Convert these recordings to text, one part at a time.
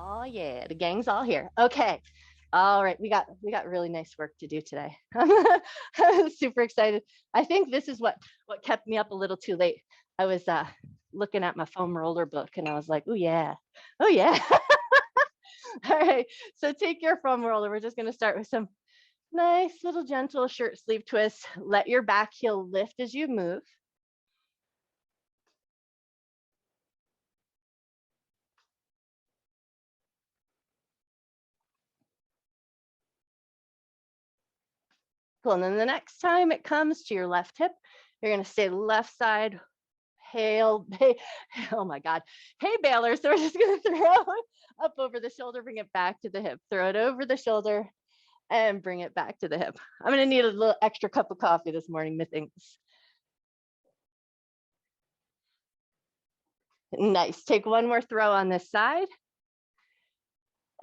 Oh yeah, the gang's all here. Okay. All right, we got really nice work to do today. I'm super excited. I think this is what kept me up a little too late. I was looking at my foam roller book and I was like, oh yeah. Oh yeah. All right. So take your foam roller. We're just going to start with some nice little gentle shirt sleeve twists. Let your back heel lift as you move. Cool. And then the next time it comes to your left hip, you're going to stay left side. Hail, oh my God. Hey, Baylor. So we're just going to throw it up over the shoulder, bring it back to the hip, throw it over the shoulder and bring it back to the hip. I'm going to need a little extra cup of coffee this morning, methinks. Nice. Take one more throw on this side.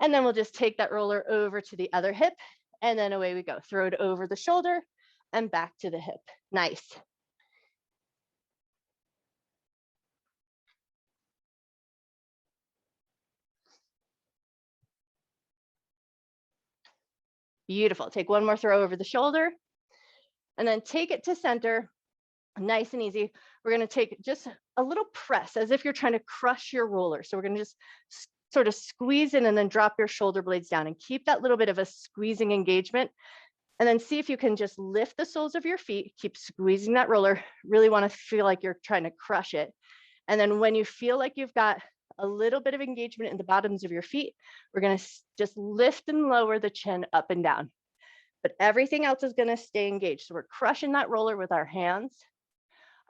And then we'll just take that roller over to the other hip. And then away we go. Throw it over the shoulder and back to the hip. Nice. Beautiful. Take one more throw over the shoulder and then take it to center. Nice and easy. We're going to take just a little press as if you're trying to crush your roller. So we're going to just sort of squeeze in and then drop your shoulder blades down and keep that little bit of a squeezing engagement. And then see if you can just lift the soles of your feet, keep squeezing that roller. Really want to feel like you're trying to crush it. And then when you feel like you've got a little bit of engagement in the bottoms of your feet, we're going to just lift and lower the chin up and down. But everything else is going to stay engaged. So we're crushing that roller with our hands.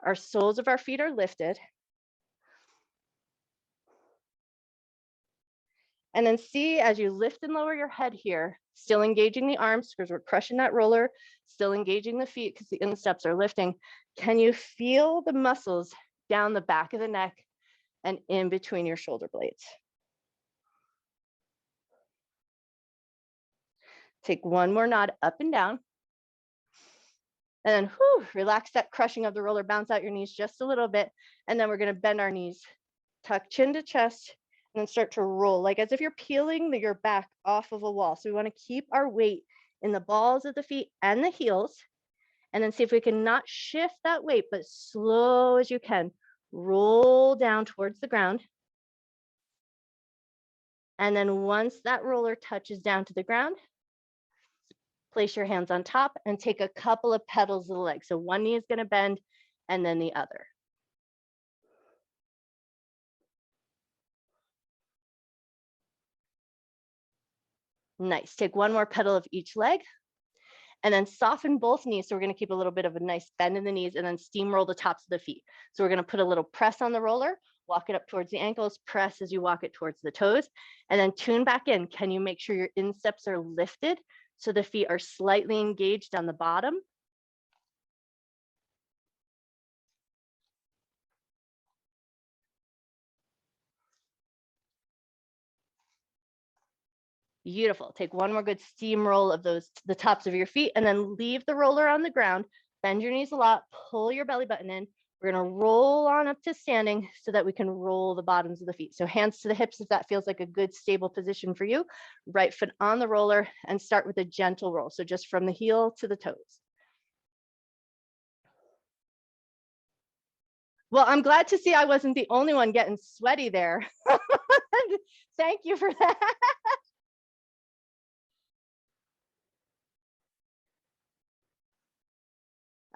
Our soles of our feet are lifted. And then see as you lift and lower your head here, still engaging the arms because we're crushing that roller, still engaging the feet because the insteps are lifting. Can you feel the muscles down the back of the neck and in between your shoulder blades? Take one more nod up and down. And then relax that crushing of the roller, bounce out your knees just a little bit. And then we're going to bend our knees, tuck chin to chest, and then start to roll like as if you're peeling your back off of a wall. So we want to keep our weight in the balls of the feet and the heels. And then see if we can not shift that weight, but slow as you can. Roll down towards the ground. And then once that roller touches down to the ground, place your hands on top and take a couple of pedals of the leg. So one knee is going to bend and then the other. Nice. Take one more pedal of each leg and then soften both knees. So we're going to keep a little bit of a nice bend in the knees and then steamroll the tops of the feet. So we're going to put a little press on the roller, walk it up towards the ankles, press as you walk it towards the toes, and then tune back in. Can you make sure your insteps are lifted so the feet are slightly engaged on the bottom? Beautiful. Take one more good steamroll of the tops of your feet and then leave the roller on the ground. Bend your knees a lot, pull your belly button in. We're going to roll on up to standing so that we can roll the bottoms of the feet. So hands to the hips if that feels like a good stable position for you. Right foot on the roller and start with a gentle roll. So just from the heel to the toes. Well, I'm glad to see I wasn't the only one getting sweaty there. Thank you for that.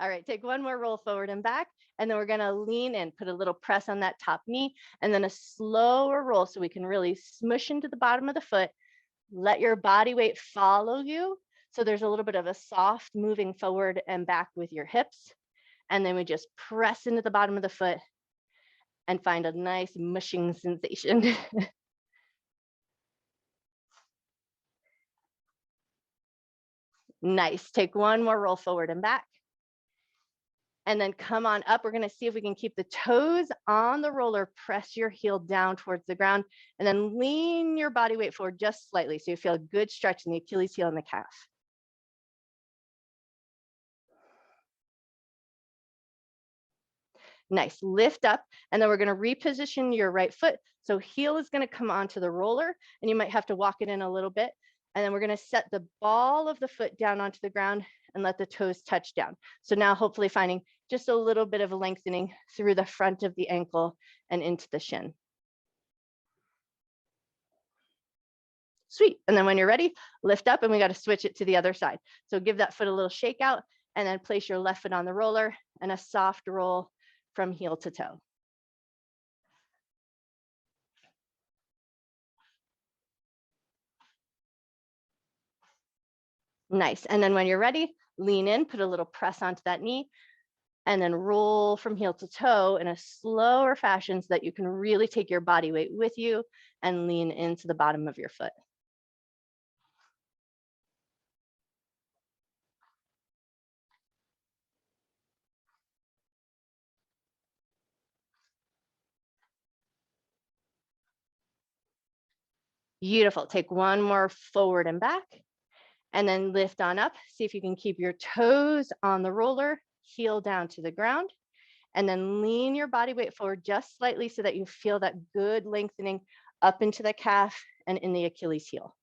All right, take one more roll forward and back, and then we're gonna lean in, put a little press on that top knee, and then a slower roll so we can really smush into the bottom of the foot. Let your body weight follow you. So there's a little bit of a soft moving forward and back with your hips. And then we just press into the bottom of the foot and find a nice mushing sensation. Nice, take one more roll forward and back. And then come on up. We're going to see if we can keep the toes on the roller, press your heel down towards the ground, and then lean your body weight forward just slightly so you feel a good stretch in the Achilles heel and the calf. Nice, lift up, and then we're gonna reposition your right foot. So heel is gonna come onto the roller, and you might have to walk it in a little bit. And then we're gonna set the ball of the foot down onto the ground and let the toes touch down. So now hopefully finding just a little bit of a lengthening through the front of the ankle and into the shin. Sweet, and then when you're ready, lift up, and we gotta switch it to the other side. So give that foot a little shake out, and then place your left foot on the roller and a soft roll from heel to toe. Nice, and then when you're ready, lean in, put a little press onto that knee, and then roll from heel to toe in a slower fashion so that you can really take your body weight with you and lean into the bottom of your foot. Beautiful, take one more forward and back, and then lift on up. See if you can keep your toes on the roller, heel down to the ground, and then lean your body weight forward just slightly so that you feel that good lengthening up into the calf and in the Achilles heel.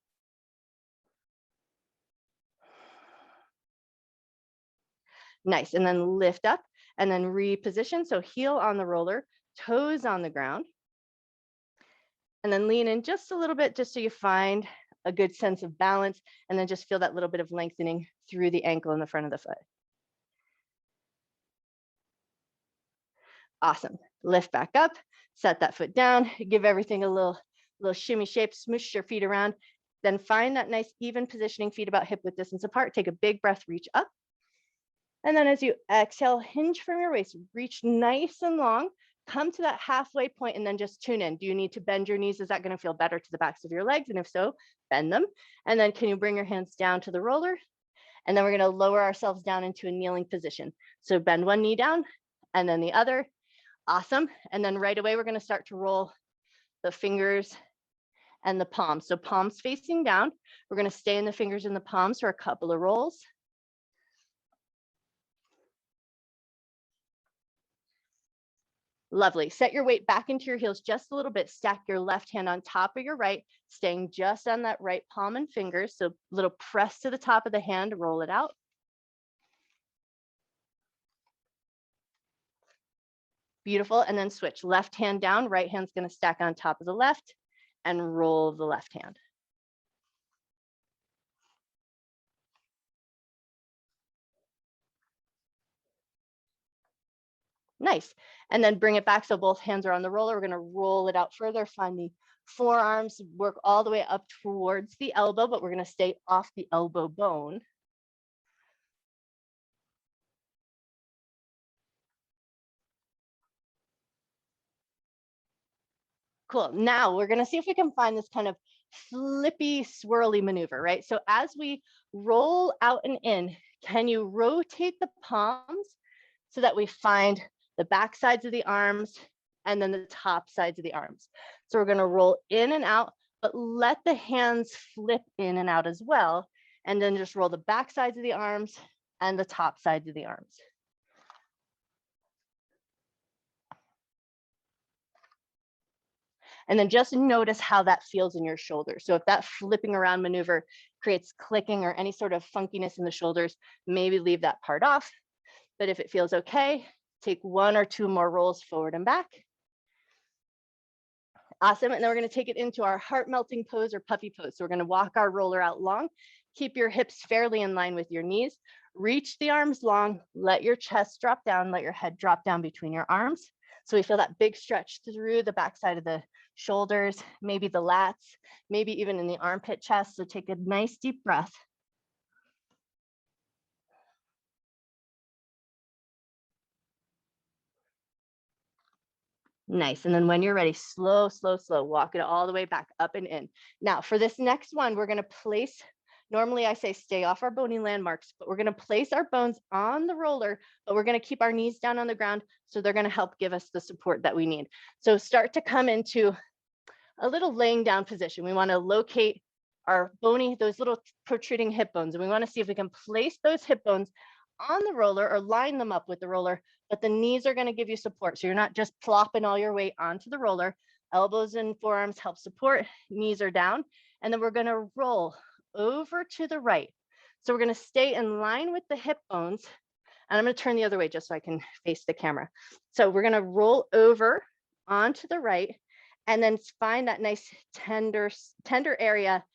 Nice, and then lift up and then reposition. So heel on the roller, toes on the ground, and then lean in just a little bit just so you find a good sense of balance, and then just feel that little bit of lengthening through the ankle and the front of the foot. Awesome. Lift back up, set that foot down, give everything a little shimmy shape, smoosh your feet around, then find that nice even positioning, feet about hip width distance apart. Take a big breath, reach up. And then as you exhale, hinge from your waist, reach nice and long, come to that halfway point and then just tune in. Do you need to bend your knees? Is that gonna feel better to the backs of your legs? And if so, bend them. And then can you bring your hands down to the roller? And then we're gonna lower ourselves down into a kneeling position. So bend one knee down and then the other. Awesome. And then right away, we're gonna start to roll the fingers and the palms. So palms facing down. We're gonna stay in the fingers and the palms for a couple of rolls. Lovely. Set your weight back into your heels just a little bit. Stack your left hand on top of your right, staying just on that right palm and fingers. So a little press to the top of the hand, roll it out. Beautiful. And then switch. Left hand down, right hand's going to stack on top of the left and roll the left hand. Nice. And then bring it back so both hands are on the roller. We're going to roll it out further, find the forearms, work all the way up towards the elbow, but we're going to stay off the elbow bone. Cool. Now we're going to see if we can find this kind of flippy, swirly maneuver, right? So as we roll out and in, can you rotate the palms so that we find the back sides of the arms and then the top sides of the arms? So we're going to roll in and out, but let the hands flip in and out as well. And then just roll the back sides of the arms and the top sides of the arms. And then just notice how that feels in your shoulders. So if that flipping around maneuver creates clicking or any sort of funkiness in the shoulders, maybe leave that part off. But if it feels okay, take one or two more rolls forward and back. Awesome. And then we're going to take it into our heart melting pose or puppy pose. So we're going to walk our roller out long. Keep your hips fairly in line with your knees. Reach the arms long. Let your chest drop down. Let your head drop down between your arms. So we feel that big stretch through the backside of the shoulders, maybe the lats, maybe even in the armpit chest. So take a nice deep breath. Nice. And then when you're ready, slow, slow, slow, walk it all the way back up and in. Now for this next one, we're going to place, normally I say stay off our bony landmarks, but we're going to place our bones on the roller, but we're going to keep our knees down on the ground. So they're going to help give us the support that we need. So start to come into a little laying down position. We want to locate our bony, those little protruding hip bones. And we want to see if we can place those hip bones on the roller or line them up with the roller, but the knees are going to give you support. So you're not just plopping all your weight onto the roller. Elbows and forearms help support, knees are down. And then we're going to roll over to the right. So we're going to stay in line with the hip bones. And I'm going to turn the other way just so I can face the camera. So we're going to roll over onto the right and then find that nice tender area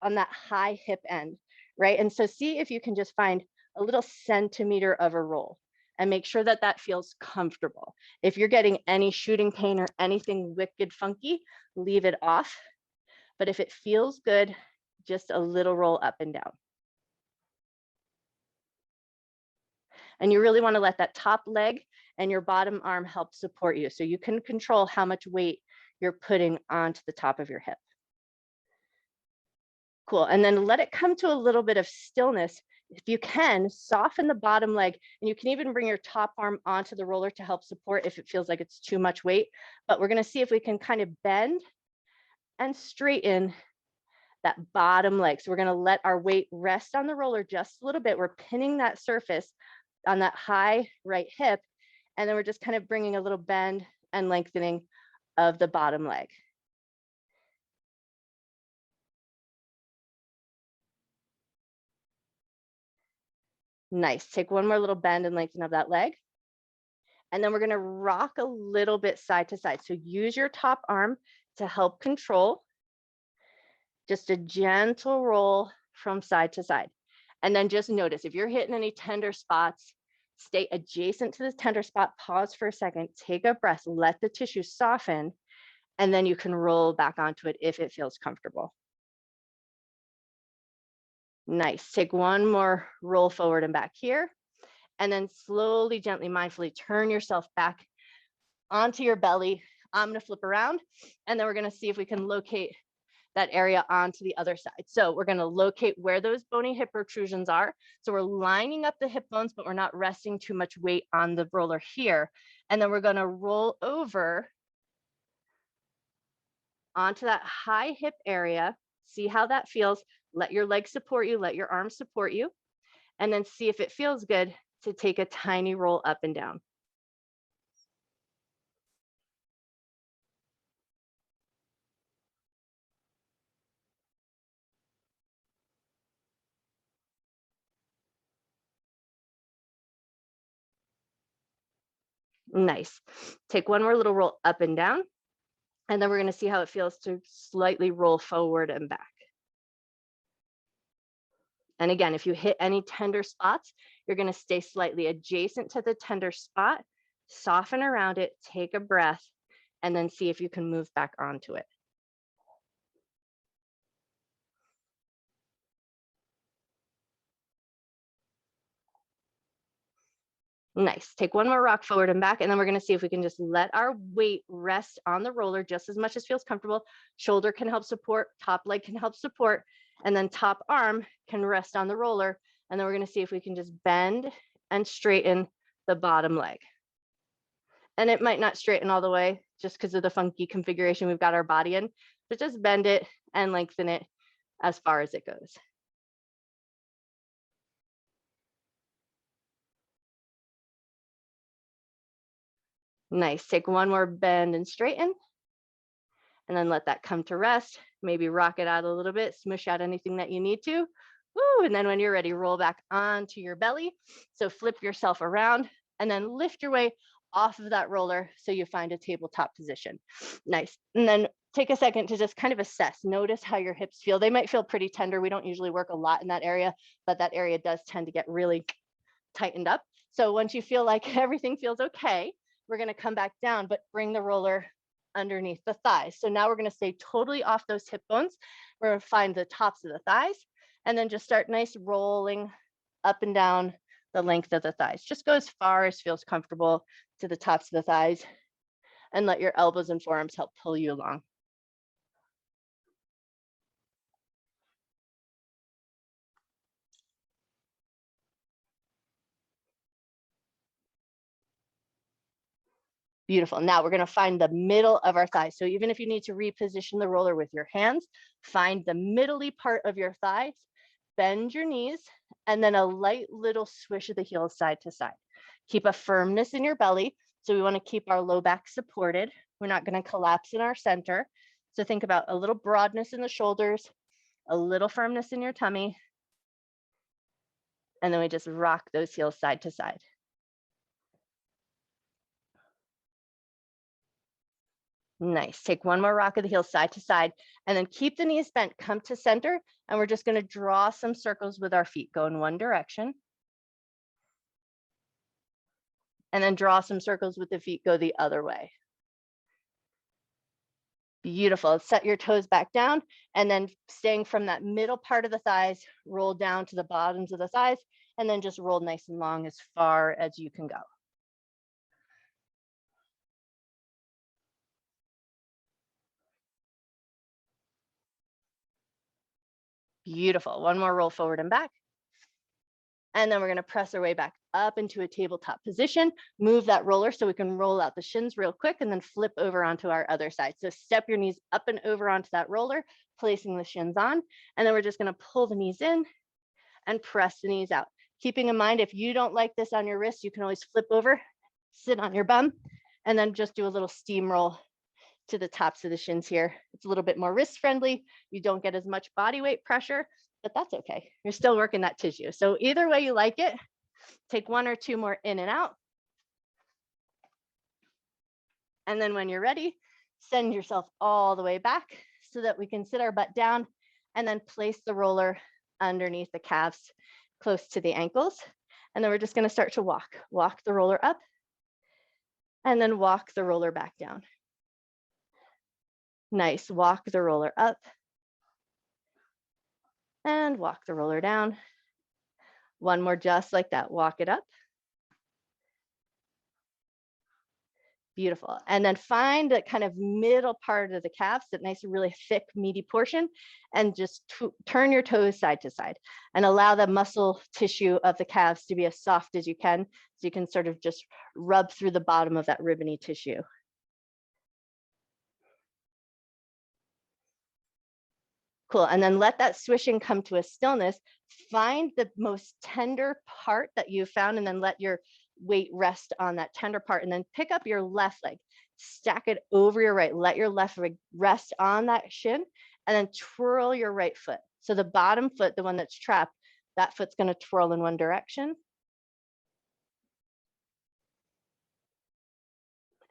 on that high hip end, right? And so see if you can just find a little centimeter of a roll and make sure that that feels comfortable. If you're getting any shooting pain or anything wicked funky, leave it off. But if it feels good, just a little roll up and down. And you really want to let that top leg and your bottom arm help support you so you can control how much weight you're putting onto the top of your hip. Cool. And then let it come to a little bit of stillness. If you can, soften the bottom leg, and you can even bring your top arm onto the roller to help support if it feels like it's too much weight. But we're going to see if we can kind of bend and straighten that bottom leg. So we're going to let our weight rest on the roller just a little bit. We're pinning that surface on that high right hip, and then we're just kind of bringing a little bend and lengthening of the bottom leg. Nice. Take one more little bend and lengthen of that leg. And then we're going to rock a little bit side to side. So use your top arm to help control. Just a gentle roll from side to side. And then just notice if you're hitting any tender spots, stay adjacent to the tender spot, pause for a second, take a breath, let the tissue soften, and then you can roll back onto it if it feels comfortable. Nice. Take one more roll forward and back here. And then slowly, gently, mindfully turn yourself back onto your belly. I'm going to flip around, and then we're going to see if we can locate that area onto the other side. So we're going to locate where those bony hip protrusions are. So we're lining up the hip bones, but we're not resting too much weight on the roller here. And then we're going to roll over onto that high hip area. See how that feels. Let your legs support you. Let your arms support you. And then see if it feels good to take a tiny roll up and down. Nice. Take one more little roll up and down. And then we're going to see how it feels to slightly roll forward and back. And again, if you hit any tender spots, you're going to stay slightly adjacent to the tender spot, soften around it, take a breath, and then see if you can move back onto it. Nice. Take one more rock forward and back, and then we're going to see if we can just let our weight rest on the roller just as much as feels comfortable. Shoulder can help support, top leg can help support, and then top arm can rest on the roller. And then we're going to see if we can just bend and straighten the bottom leg. And it might not straighten all the way just because of the funky configuration we've got our body in, but just bend it and lengthen it as far as it goes. Nice. Take one more bend and straighten, and then let that come to rest. Maybe rock it out a little bit, smush out anything that you need to. Woo, and then when you're ready, roll back onto your belly. So flip yourself around and then lift your way off of that roller so you find a tabletop position. Nice. And then take a second to just kind of assess. Notice how your hips feel. They might feel pretty tender. We don't usually work a lot in that area, but that area does tend to get really tightened up. So once you feel like everything feels okay, we're going to come back down, but bring the roller underneath the thighs. So now we're going to stay totally off those hip bones. We're going to find the tops of the thighs and then just start nice rolling up and down the length of the thighs. Just go as far as feels comfortable to the tops of the thighs, and let your elbows and forearms help pull you along. Beautiful. Now we're going to find the middle of our thighs. So even if you need to reposition the roller with your hands, find the middly part of your thighs bend your knees, and then a light little swish of the heels side to side. Keep a firmness in your belly. So we want to keep our low back supported. We're not going to collapse in our center. So think about a little broadness in the shoulders, a little firmness in your tummy, and then we just rock those heels side to side. Nice. Take one more rock of the heels side to side, and then keep the knees bent, come to center, and we're just going to draw some circles with our feet. Go in one direction. And then draw some circles with the feet, go the other way. Beautiful. Set your toes back down, and then staying from that middle part of the thighs, roll down to the bottoms of the thighs, and then just roll nice and long as far as you can go. Beautiful. One more roll forward and back. And then we're going to press our way back up into a tabletop position. Move that roller so we can roll out the shins real quick and then flip over onto our other side. So step your knees up and over onto that roller, placing the shins on. And then we're just going to pull the knees in and press the knees out. Keeping in mind, if you don't like this on your wrist, you can always flip over, sit on your bum, and then just do a little steamroll to the tops of the shins here. It's a little bit more wrist friendly. You don't get as much body weight pressure, but that's okay. You're still working that tissue. So either way you like it, take one or two more in and out. And then when you're ready, send yourself all the way back so that we can sit our butt down and then place the roller underneath the calves close to the ankles. And then we're just going to start to walk the roller up and then walk the roller back down. Nice. Walk the roller up and walk the roller down. One more just like that. Walk it up. Beautiful. And then find that kind of middle part of the calves, that nice, really thick, meaty portion, and just turn your toes side to side and allow the muscle tissue of the calves to be as soft as you can, so you can sort of just rub through the bottom of that ribbony tissue. Cool. And then let that swishing come to a stillness. Find the most tender part that you found, and then let your weight rest on that tender part, and then pick up your left leg, stack it over your right, let your left leg rest on that shin, and then twirl your right foot. So the bottom foot, the one that's trapped, that foot's going to twirl in one direction.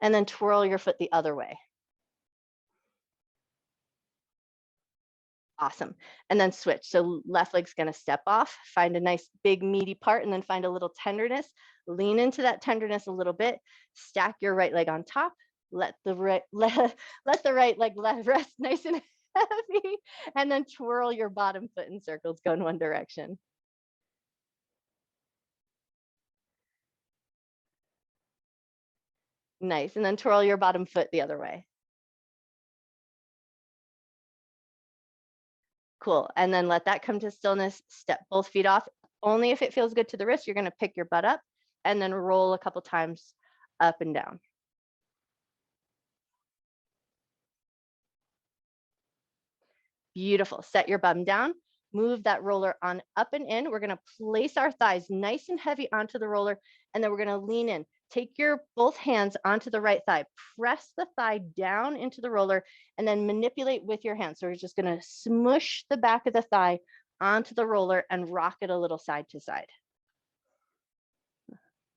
And then twirl your foot the other way. Awesome. And then switch. So left leg's going to step off, find a nice big meaty part, and then find a little tenderness. Lean into that tenderness a little bit. Stack your right leg on top. Let the right leg rest nice and heavy, and then twirl your bottom foot in circles, go in one direction. Nice. And then twirl your bottom foot the other way. Cool. And then let that come to stillness. Step both feet off. Only if it feels good to the wrist, you're going to pick your butt up and then roll a couple times up and down. Beautiful. Set your bum down. Move that roller on up and in. We're going to place our thighs nice and heavy onto the roller, and then we're going to lean in. Take your both hands onto the right thigh. Press the thigh down into the roller, and then manipulate with your hands. So we're just going to smush the back of the thigh onto the roller and rock it a little side to side.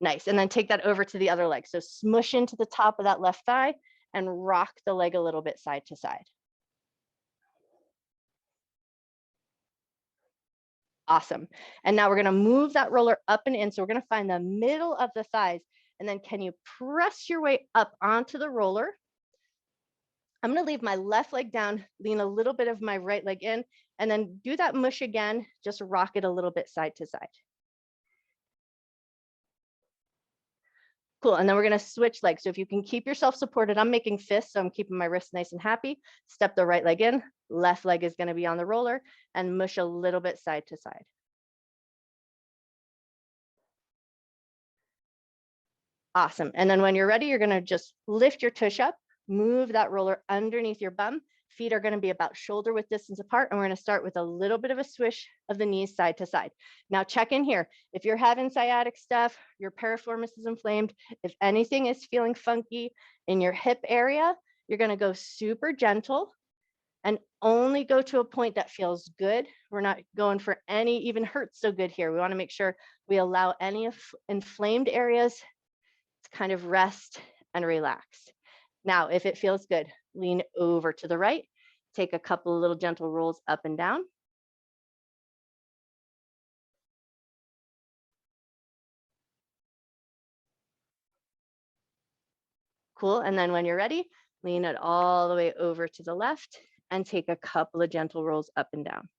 Nice. And then take that over to the other leg. So smush into the top of that left thigh and rock the leg a little bit side to side. Awesome. And now we're going to move that roller up and in. So we're going to find the middle of the thighs. And then can you press your way up onto the roller? I'm going to leave my left leg down, lean a little bit of my right leg in, and then do that mush again. Just rock it a little bit side to side. Cool. And then we're going to switch legs. So if you can keep yourself supported, I'm making fists, so I'm keeping my wrists nice and happy. Step the right leg in, left leg is going to be on the roller, and mush a little bit side to side. Awesome. And then when you're ready, you're going to just lift your tush up, move that roller underneath your bum, Feet are going to be about shoulder width distance apart, and we're going to start with a little bit of a swish of the knees side to side. Now check in here. If you're having sciatic stuff, your piriformis is inflamed, if anything is feeling funky in your hip area, you're going to go super gentle and only go to a point that feels good. We're not going for any even hurts so good here. We want to make sure we allow any inflamed areas to kind of rest and relax. Now, if it feels good, lean over to the right, take a couple of little gentle rolls up and down. Cool, and then when you're ready, lean it all the way over to the left and take a couple of gentle rolls up and down.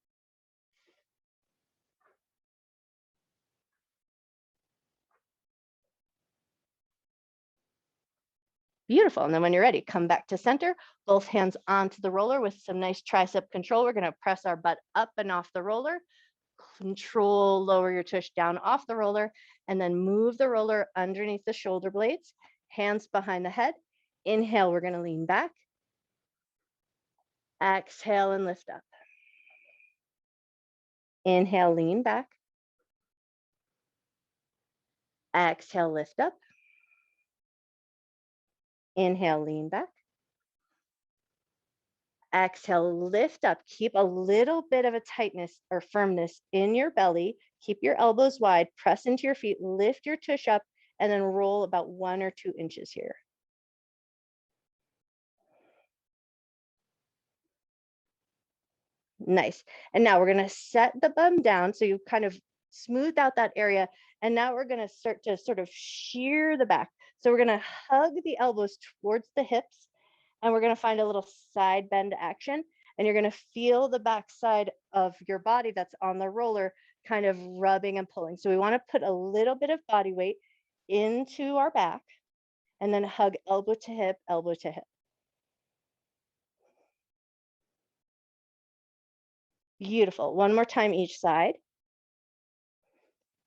Beautiful, and then when you're ready, come back to center, both hands onto the roller with some nice tricep control. We're gonna press our butt up and off the roller, control, lower your tush down off the roller, and then move the roller underneath the shoulder blades, hands behind the head. Inhale, we're gonna lean back. Exhale and lift up. Inhale, lean back. Exhale, lift up. Inhale, lean back. Exhale, lift up. Keep a little bit of a tightness or firmness in your belly. Keep your elbows wide, press into your feet, lift your tush up, and then roll about 1 or 2 inches here. Nice. And now we're going to set the bum down so you've kind of smoothed out that area. And now we're going to start to sort of shear the back. So we're going to hug the elbows towards the hips, and we're going to find a little side bend action. And you're going to feel the back side of your body that's on the roller kind of rubbing and pulling. So we want to put a little bit of body weight into our back and then hug elbow to hip, elbow to hip. Beautiful. One more time each side.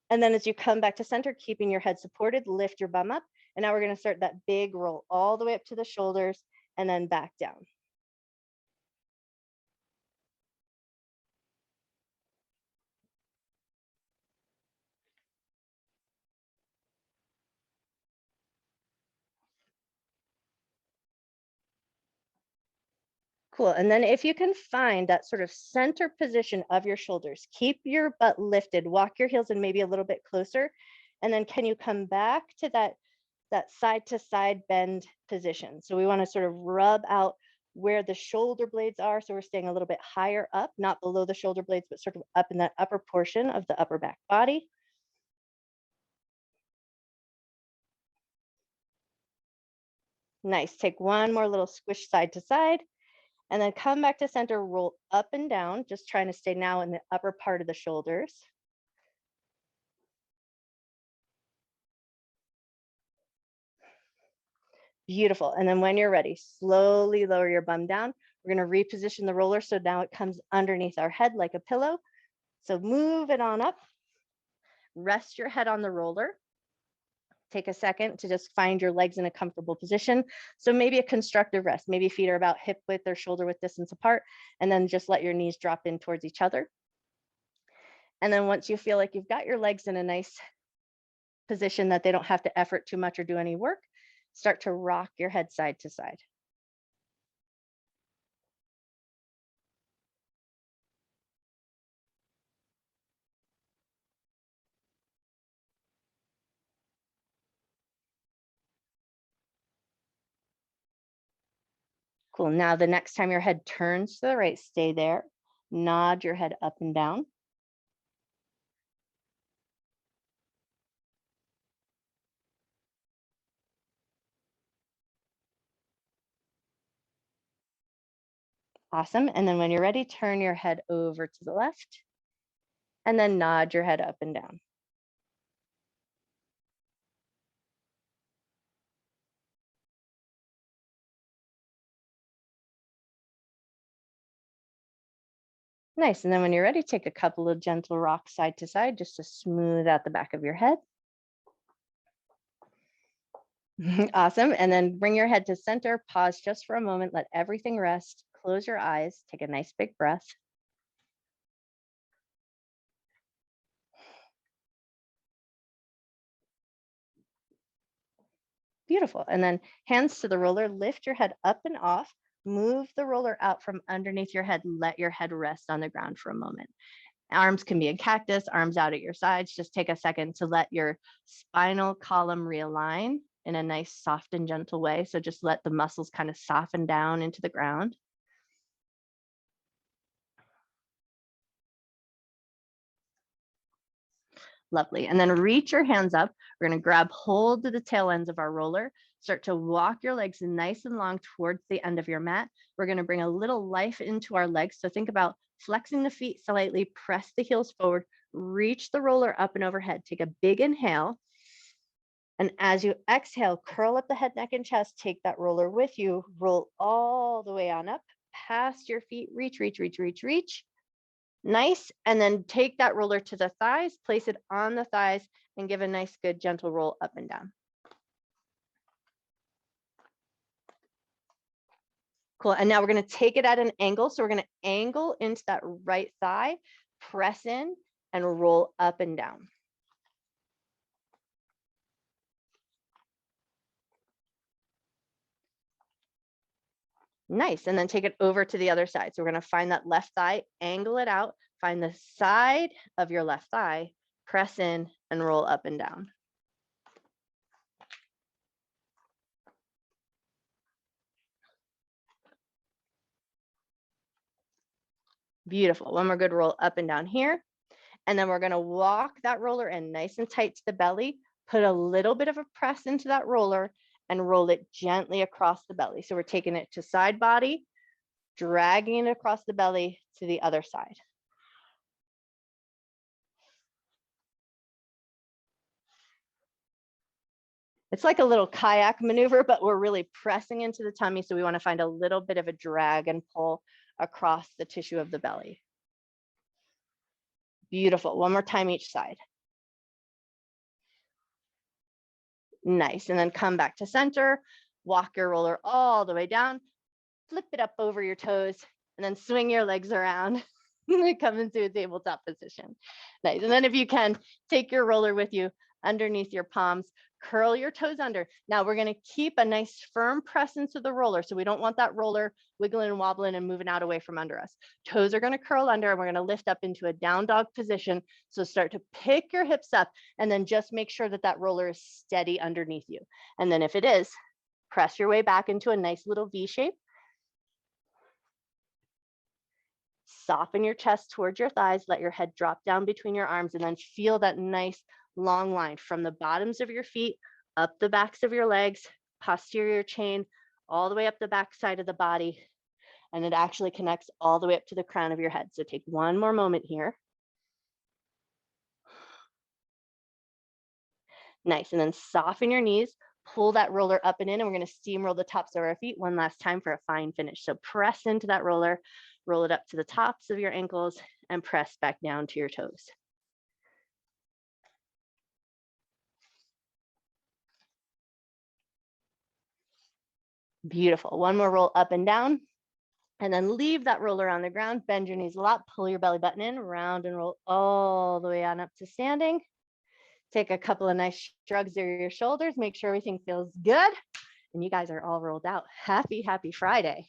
And then as you come back to center, keeping your head supported, lift your bum up. And now we're going to start that big roll all the way up to the shoulders and then back down. Cool. And then if you can find that sort of center position of your shoulders, keep your butt lifted, walk your heels in maybe a little bit closer. And then can you come back to that side to side bend position? So we want to sort of rub out where the shoulder blades are. So we're staying a little bit higher up, not below the shoulder blades, but sort of up in that upper portion of the upper back body. Nice. Take one more little squish side to side. And then come back to center, roll up and down, just trying to stay now in the upper part of the shoulders. Beautiful. And then when you're ready, slowly lower your bum down. We're going to reposition the roller so now it comes underneath our head like a pillow. So move it on up. Rest your head on the roller. Take a second to just find your legs in a comfortable position. So maybe a constructive rest. Maybe feet are about hip width or shoulder width distance apart, and then just let your knees drop in towards each other. And then once you feel like you've got your legs in a nice position that they don't have to effort too much or do any work, start to rock your head side to side. Cool. Now the next time your head turns to the right, stay there. Nod your head up and down. Awesome. And then when you're ready, turn your head over to the left and then nod your head up and down. Nice. And then when you're ready, take a couple of gentle rocks side to side just to smooth out the back of your head. Awesome. And then bring your head to center, pause just for a moment, let everything rest, close your eyes, take a nice big breath. Beautiful. And then hands to the roller, lift your head up and off, move the roller out from underneath your head, let your head rest on the ground for a moment. Arms can be a cactus, arms out at your sides. Just take a second to let your spinal column realign in a nice, soft and gentle way. So just let the muscles kind of soften down into the ground. Lovely. And then reach your hands up. We're going to grab hold of the tail ends of our roller. Start to walk your legs nice and long towards the end of your mat. We're going to bring a little life into our legs. So think about flexing the feet slightly, press the heels forward, reach the roller up and overhead. Take a big inhale. And as you exhale, curl up the head, neck, and chest. Take that roller with you. Roll all the way on up, past your feet. Reach, reach, reach, reach, reach. Nice. And then take that roller to the thighs, place it on the thighs, and give a nice, good, gentle roll up and down. Cool. And now we're going to take it at an angle. So we're going to angle into that right thigh, press in, and roll up and down. Nice. And then take it over to the other side. So we're going to find that left thigh, angle it out, find the side of your left thigh, press in, and roll up and down. Beautiful. One more good roll up and down here. And then we're going to walk that roller in nice and tight to the belly, put a little bit of a press into that roller and roll it gently across the belly. So we're taking it to side body, dragging it across the belly to the other side. It's like a little kayak maneuver, but we're really pressing into the tummy. So we want to find a little bit of a drag and pull across the tissue of the belly. Beautiful. One more time each side. Nice. And then come back to center, walk your roller all the way down, flip it up over your toes, and then swing your legs around and come into a tabletop position. Nice. And then if you can, take your roller with you underneath your palms, curl your toes under. Now we're going to keep a nice firm press into the roller. So we don't want that roller wiggling and wobbling and moving out away from under us. Toes are going to curl under and we're going to lift up into a down dog position. So start to pick your hips up and then just make sure that that roller is steady underneath you. And then if it is, press your way back into a nice little V shape. Soften your chest towards your thighs, let your head drop down between your arms, and then feel that nice long line from the bottoms of your feet, up the backs of your legs, posterior chain, all the way up the back side of the body. And it actually connects all the way up to the crown of your head. So take one more moment here. Nice. And then soften your knees, pull that roller up and in, and we're going to steamroll the tops of our feet one last time for a fine finish. So press into that roller, roll it up to the tops of your ankles, and press back down to your toes. Beautiful. One more roll up and down, and then leave that roller on the ground. Bend your knees a lot, pull your belly button in, round and roll all the way on up to standing. Take a couple of nice shrugs of your shoulders, make sure everything feels good. And you guys are all rolled out. Happy, happy Friday.